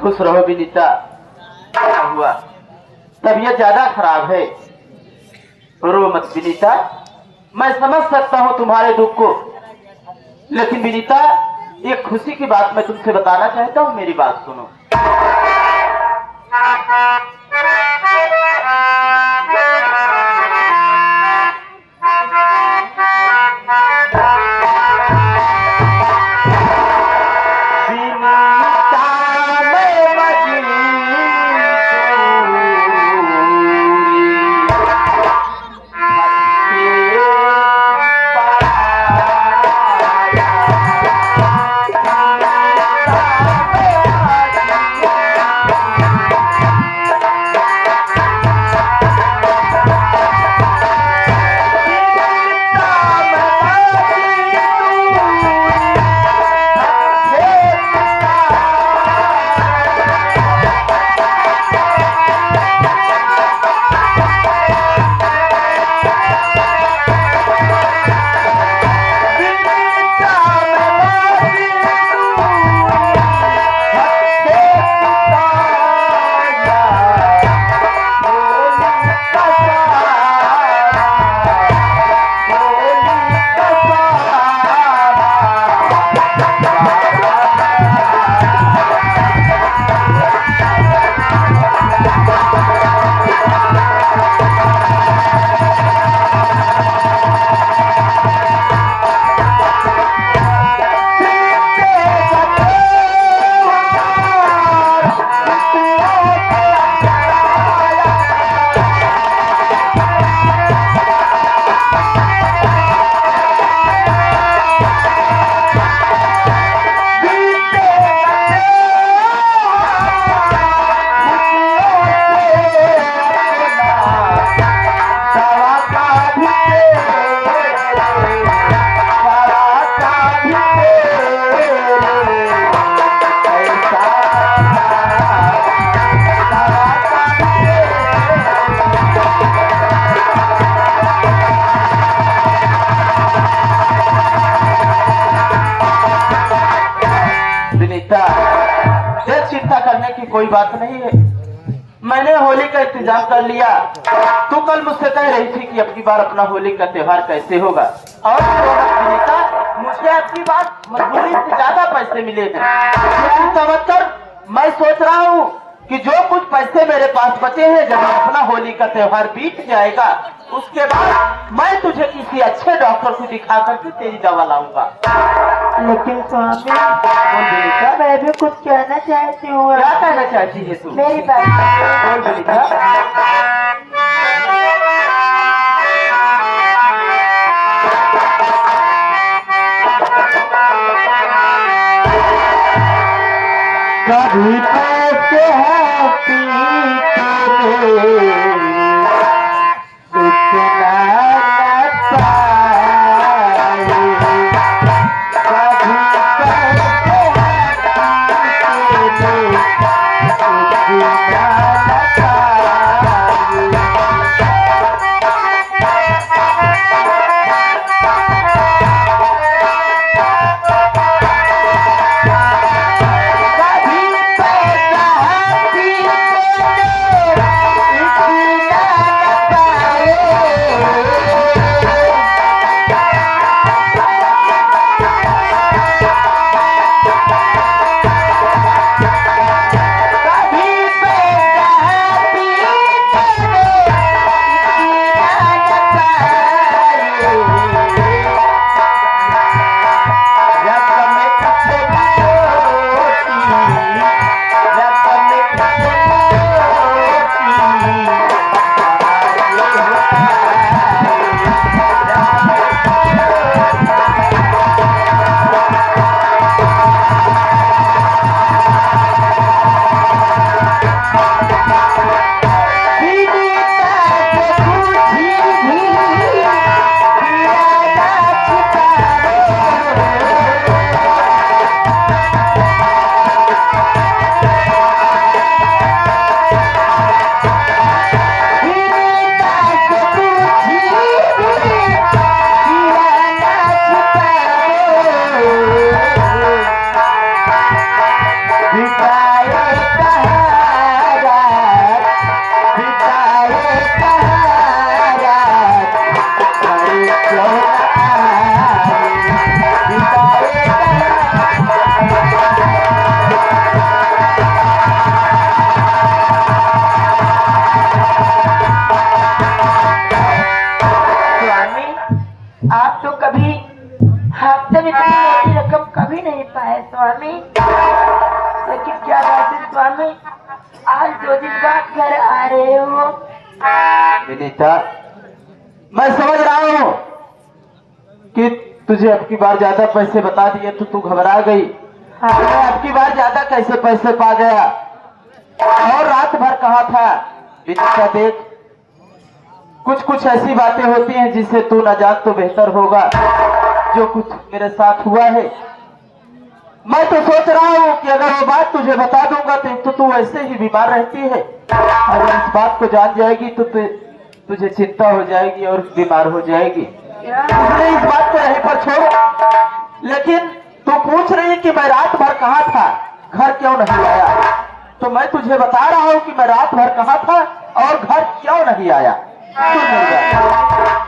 खुश रहो विनीता। क्या हुआ? तबीयत ज्यादा खराब है। रो मत विनीता, मैं समझ सकता हूँ तुम्हारे दुख को, लेकिन विनीता एक खुशी की बात मैं तुमसे बताना चाहता हूँ, मेरी बात सुनो। चिंता करने की कोई बात नहीं है, मैंने होली का इंतजाम कर लिया। तू कल मुझसे कह रही थी कि अपनी बार अपना होली का त्योहार कैसे होगा, और मुझे अपनी बार मजदूरी से ज्यादा पैसे मिले हैं। समझकर मैं सोच रहा हूँ कि जो कुछ पैसे मेरे पास बचे हैं, जब अपना होली का त्योहार बीत जाएगा, उसके बाद मैं तुझे किसी अच्छे डॉक्टर को दिखा करके तेरी दवा लाऊंगा। लेकिन स्वामी, मैं भी कुछ कहना चाहती हूँ। क्या कहना चाहती है तू? मेरी बात बोल बेटा। कभी पैसे हैं पीते आपसे भी इतनी मोटी रकम कभी नहीं पाए स्वामी। लेकिन क्या बात है स्वामी, आज 2 दिन बाद घर आ रहे हो। विनीता, मैं समझ रहा हूँ कि तुझे अब की बार ज्यादा पैसे बता दिए तो तू घबरा गई। मैं अब की बार ज्यादा कैसे पैसे पा गया और रात भर कहा था। विनीता देख, कुछ कुछ ऐसी बातें होती हैं जिसे तू न जान तो बेहतर होगा। जो कुछ मेरे साथ हुआ है, मैं तो सोच रहा हूँ कि अगर वो बात तुझे बता दूंगा तो तू ऐसे ही बीमार रहती है। अगर इस बात को जान जाएगी तो तुझे चिंता हो जाएगी और बीमार हो जाएगी। इसलिए इस बात को यहीं पर छोड़। लेकिन तू पूछ रही है कि मैं रात भर कहाँ था, घर क्यों नहीं आया, तो मैं तुझे बता रहा हूँ कि मैं रात भर कहाँ था और घर क्यों नहीं आया। सुन मेरी बात।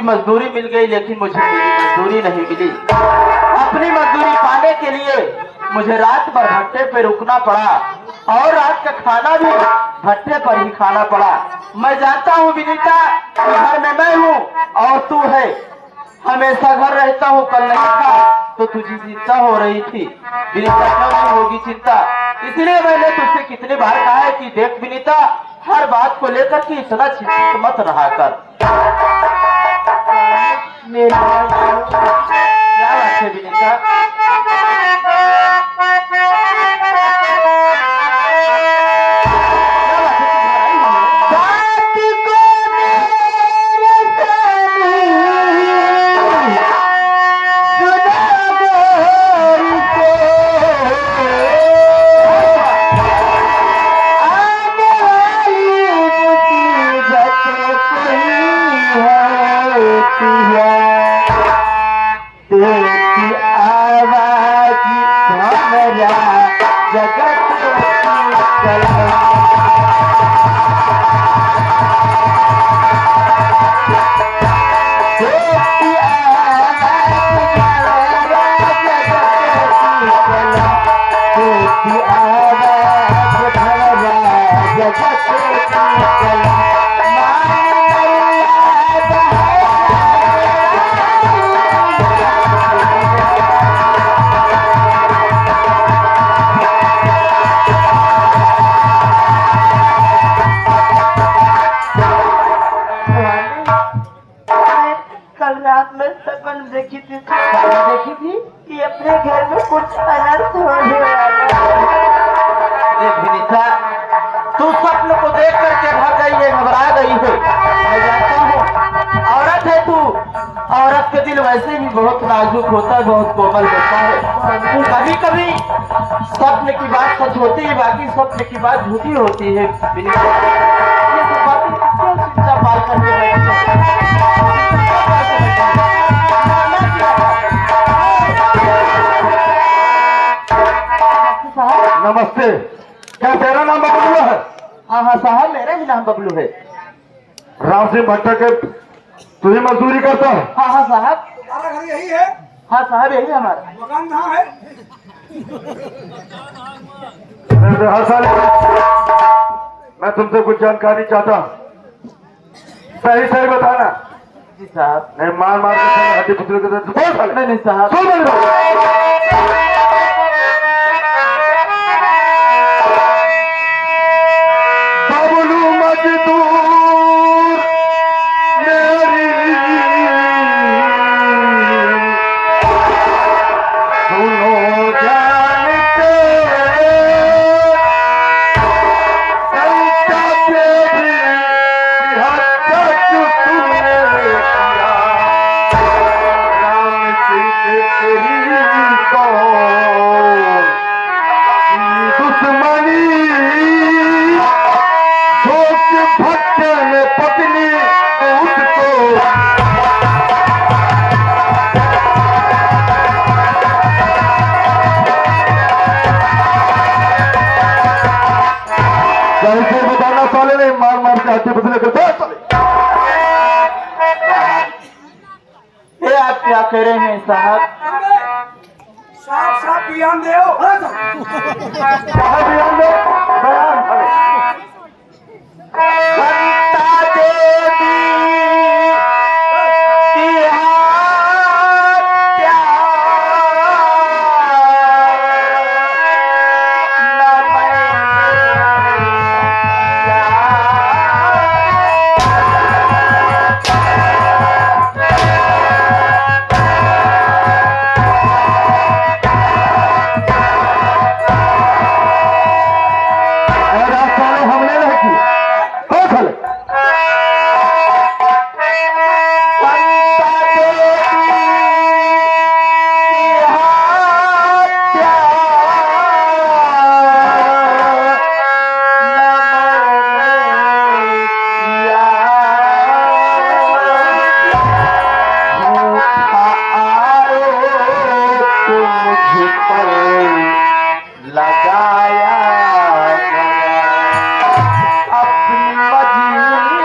मजदूरी मिल गई लेकिन मुझे मेरी मजदूरी नहीं मिली। अपनी मजदूरी पाने के लिए मुझे रात भर भट्टे पे रुकना पड़ा और रात का खाना भी भट्टे पर ही खाना पड़ा। मैं जानता हूँ विनीता कि घर में मैं हूँ और तू है। हमेशा घर रहता हूँ, कल नहीं था तो तुझे चिंता हो रही थी। विनीता क्यों नहीं होगी चिंता, इसलिए मैंने तुझसे कितनी बार कहा है कि देख विनीता, हर बात को लेकर के इतना चिंतित मत रहा कर। क्या बात है विनीता? देखी थी कि अपने घर में कुछ अनर्थ होने वाला। देख विनीता, तू स्वप्न को देख करके भाग गई है, घबरा गई है। मैं जानता हूँ औरत है तू, औरत के दिल वैसे भी बहुत नाजुक होता है, बहुत कोमल होता है। कभी कभी स्वप्न की बात सच होती है, बाकी स्वप्न की बात झूठी होती है। विनीता, ये सब बातें क्यों चिंता पाल करके बैठी? नमस्ते, क्या तेरा नाम बबलू है? हाँ हाँ साहब, मेरा ही नाम बबलू है। राम सिंह भट्टा के तू ही मजदूरी करता है? हाँ हाँ साहब, हमारा घर यही है। हाँ साहब यही हमारा। मकान कहाँ है? हर साल मैं तुमसे कुछ जानकारी चाहता हूँ, सही सही बताना। जी साहब। नहीं मार मार के हड्डी पुतली के साथ बोल साले। नहीं नहीं साहब। सुन मेरी बात। बबलू मजदूर मेरी सुनो जान के संता तेरी हत्या तुमने किया राम सिंह तेरी कौन दुश्मनी सोच भट्टे में पत्नी उसको कैसे बताना साले नहीं मार मार के हड्डी बदले करते हैं साले। ये आप क्या कह रहे हैं साहब? साफ साफ बयान दे। कहाँ बयान दो? बयान साले। संता देवी की हत्या न और आप साले हमने नहीं की। हो साले। लगाया अपनी मजबूरी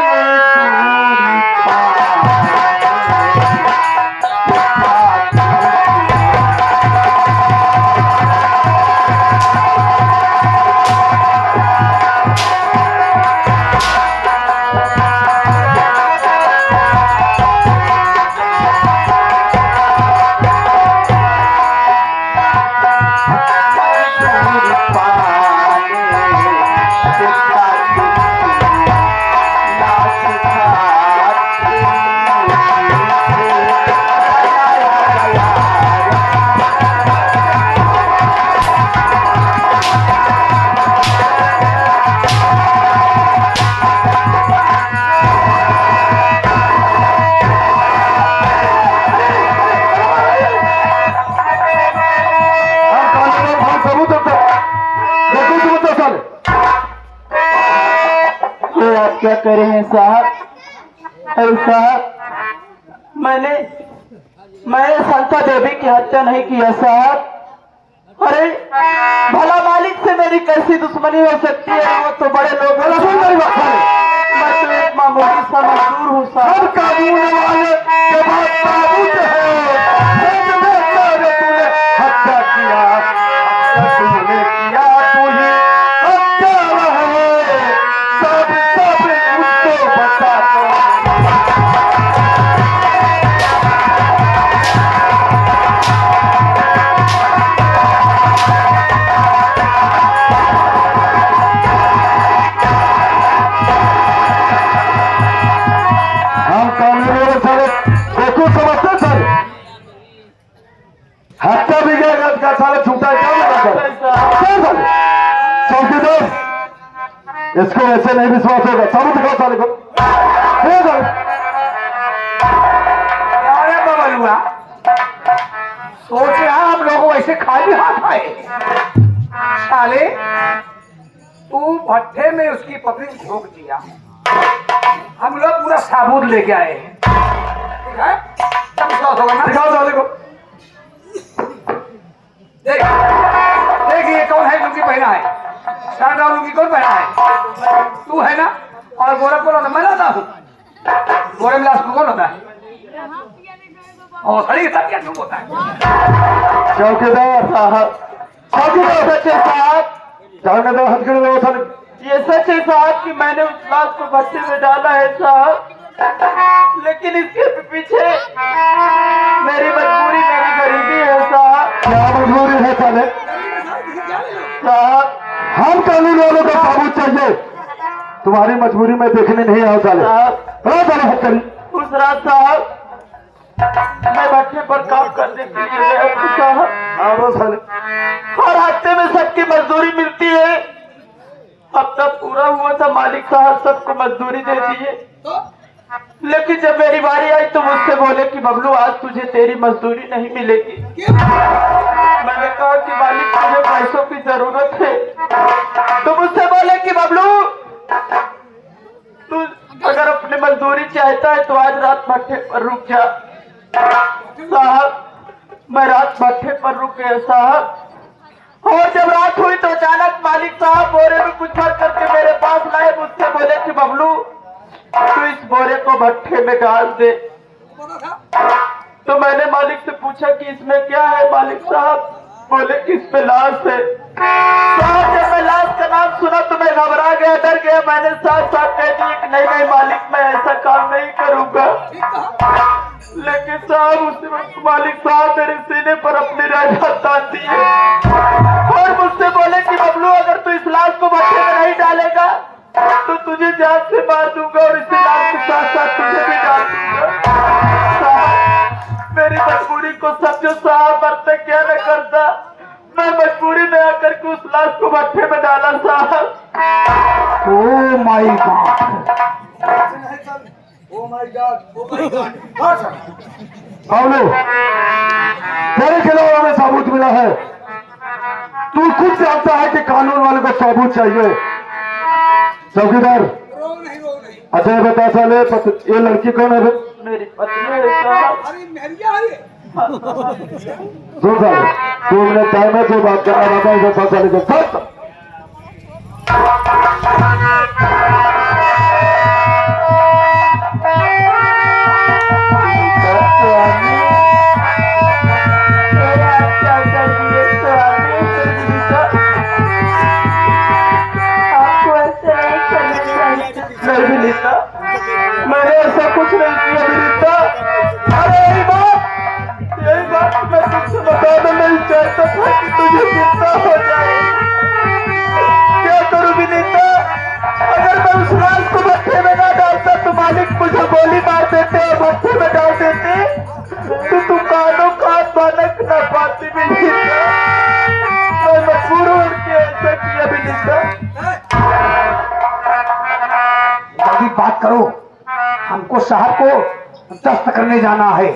हम कानून और भान सबूत देते हैं। देखो तुम तो साले। ये आप क्या कह रहे हैं साहब? अरे साहब, मैंने संता देवी की हत्या नहीं किया साहब। अरे भला मालिक से मेरी कैसी दुश्मनी हो सकती है? वो तो बड़े लोग हैं। सुन मेरी बात साले। मैं तो एक मामूली सा मजदूर हूँ साहब। सब कानून वाले के बाद साबुत है। सच में सारे तूने हत्या किया, हत्या तूने किया, तू ही हत्या है। सब मुझको बता दो। हम कानूनी वाले साले देखो समझते साले। हत्या भी गया का साले छूटा है क्या लगा कर? क्या साले? चौकीदार इसको ऐसे नहीं विश्वास होगा। सबूत दिखाओ साले को। क्या साले? अरे बबलुआ, सोच रहा हम लोगों ऐसे खाली हाथ आए? साले तू भट्ठे में उसकी पत्नी झोंक दिया, हम लोग पूरा साबुत लेके आए हैं। ठीक है? तब विश्वास होगा ना? दिखाओ साले को। देख देख ये कौन है लुंगी पहना है? शर्ट और लुंगी कौन पहना है? तू है ना? और गोरा कौन होता है? मैं लाता हूँ। गोरे मिलास को कौन होता है? हौसले के साथ क्या झूठ होता है? चौकीदार साहब चौकीदार सच है साहब, जाने दो, हथकड़ी दो उठा। ये सच है साहब कि मैंने उस लाश को भट्टे में डाला है साहब, लेकिन इसके पीछे मेरी मजबूरी, मेरी गरीबी है साहब। क्या मजबूरी है साले? साहब हम कानून वालों का सबूत चाहिए, तुम्हारी मजबूरी में देखने नहीं आओ साले। साहब हाँ साले हथकड़ी। उस रात साहब मैं भट्टे पर काम करने के लिए गया था साहब, हाँ वो साले। और हफ्ते में सबकी मजदूरी मिलती है। हफ्ता पूरा हुआ था, मालिक साहब सबको मजदूरी दे दिए, लेकिन जब मेरी बारी आई तो मुझसे बोले कि बबलू आज तुझे तेरी मजदूरी नहीं मिलेगी। मैंने कहा कि मालिक मुझे पैसों की जरूरत है, तो मुझसे बोले कि बबलू तू अगर अपनी मजदूरी चाहता है तो आज रात भट्टे पर रुक जा। साहब मैं रात भट्टे पर रुक गया साहब, और जब रात हुई तो अचानक मालिक साहब बोरे में कुछ भर करके मेरे पास लाए। मुझसे बोले कि बबलू तू इस बोरे को भट्टे में डाल दे। तो मैंने मालिक से पूछा कि इसमें क्या है? मालिक साहब बोले कि इसमें लाश है। साहब जब मैं लाश का नाम सुना तो मैं घबरा गया, डर गया। मैंने साथ साथ कह दिया कि नहीं नहीं मालिक मैं ऐसा काम नहीं करूंगा। लेकिन साहब उसी वक्त मालिक साहब मेरे सीने पर अपनी राजा तान दिए और मुझसे बोले कि बबलू अगर तू इस लाश को भट्टे में नहीं डालेगा तो तुझे जान से मार दूंगा और इसी लाश के साथ साथ तुझे भी डाल दूंगा। साहब मेरी मजबूरी को समझो साहब, मरते क्या न करता। मैं मजबूरी में आकर के उस लाश को भट्टे में डाला साहब। ओ माय गॉड, बाबलू तेरे खिलाफ हमें सबूत मिला है। तू खुद जानता है कि कानून वाले को सबूत चाहिए। चौकीदार अच्छा ये बता साले ये लड़की कौन है? मेरी पत्नी है साहब। दो साल 2 मिनट टाइम है, जो बात करना रहता है इधर साले के साथ। मैंने ऐसा कुछ नहीं किया विनीता। अरे यही बात मैं तुझसे बताना नहीं चाहता था कि तुझे चिंता हो जाए। क्या करूं विनीता, अगर मैं उस लाश को भट्टे में ना डालता तो मालिक मुझे गोली मार देते और भट्टे में डाल देते तो तू कानों कान बालक न पाती विनीता। मैं मजबूर हूं कि ऐसा किया विनीता। जल्दी बात करो, हमको शहर को दस्त करने जाना है।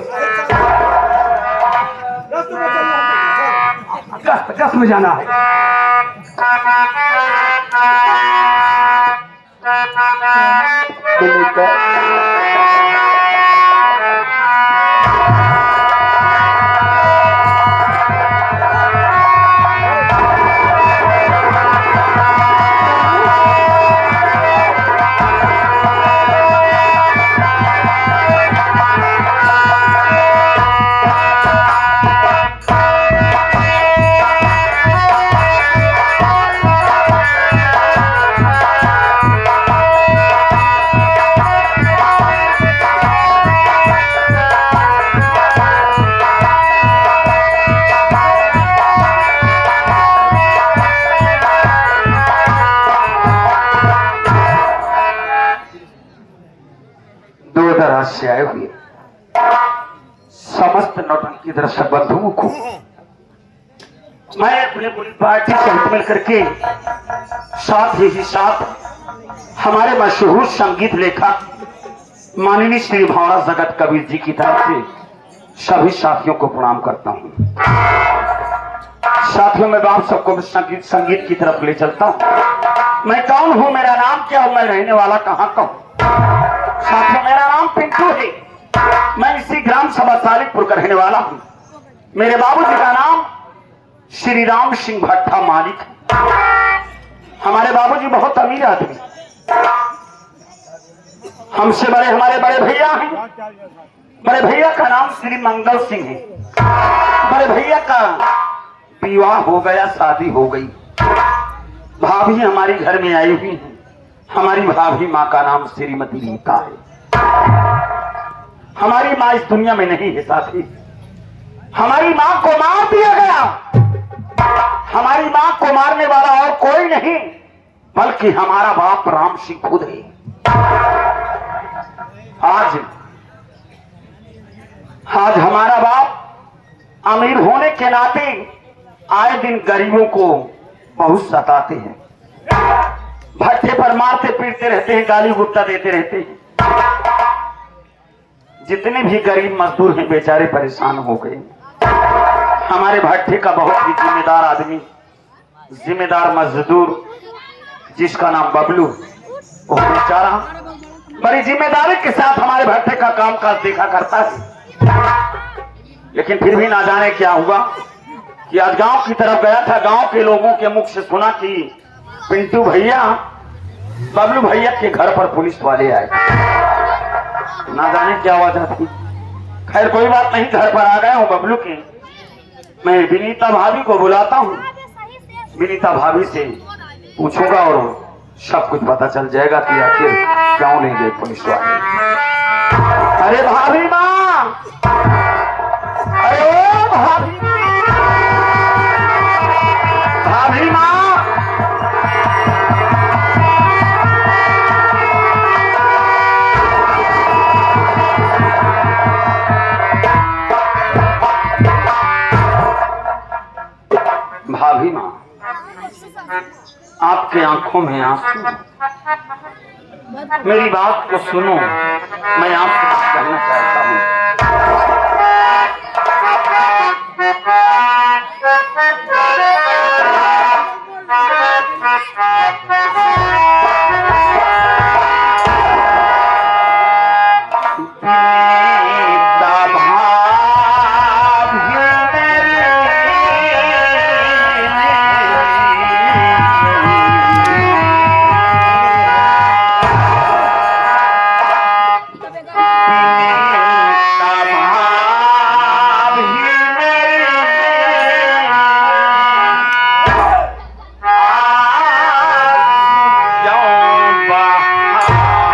गस्त में जाना है। से आए हुए समस्त नौटंकी दर्शक बंधुओं को मैं अपने पूरी पार्टी सहित मिलकर के साथ ही साथ हमारे मशहूर संगीत लेखक माननीय श्री भावना जगत कबीर जी की तरफ से सभी साथियों को प्रणाम करता हूं। साथियों में आप सबको संगीत की तरफ ले चलता हूं। मैं कौन हूं, मेरा नाम क्या और मैं रहने वाला कहां का हूं। साथियों मेरा नाम पिंटू है, मैं इसी ग्राम सभा सालिकपुर का रहने वाला हूं। मेरे बाबूजी का नाम श्री राम सिंह भट्टा मालिक। हमारे बाबूजी बहुत अमीर आदमी, हमसे बड़े हमारे बड़े भैया हैं बड़े भैया का नाम श्री मंगल सिंह है। बड़े भैया का विवाह हो गया, शादी हो गई। भाभी हमारी घर में आई हुई है। हमारी भाभी माँ का नाम श्रीमती रीता है। हमारी माँ इस दुनिया में नहीं है साथी। हमारी माँ को मार दिया गया। हमारी माँ को मारने वाला और कोई नहीं बल्कि हमारा बाप राम सिंह खुद है। आज हमारा बाप अमीर होने के नाते आए दिन गरीबों को बहुत सताते हैं, भट्टे पर मारते पीटते रहते हैं, गाली गुप्ता देते रहते हैं। जितने भी गरीब मजदूर हैं बेचारे परेशान हो गए। हमारे भट्टे का बहुत ही जिम्मेदार आदमी, जिम्मेदार मजदूर जिसका नाम बबलू, वो बेचारा बड़ी जिम्मेदारी के साथ हमारे भट्टे का कामकाज देखा करता है। लेकिन फिर भी ना जाने क्या हुआ कि आज गांव की तरफ गया था। गांव के लोगों के मुख से सुना कि पिंटू भैया, बबलू भैया के घर पर पुलिस वाले आए। ना जाने क्या वजह थी। खैर कोई बात नहीं, घर पर आ गया हूँ बबलू के। मैं विनीता भाभी को बुलाता हूँ, विनीता भाभी से पूछूंगा और सब कुछ पता चल जाएगा कि आखिर क्यों नहीं गए पुलिस वाले। अरे भाभी माँ, अरे ओ भाभी, भाभी माँ, भाभी माँ, आपके आंखों में आंसू। मेरी बात को सुनो, मैं आपसे कहना चाहता हूँ।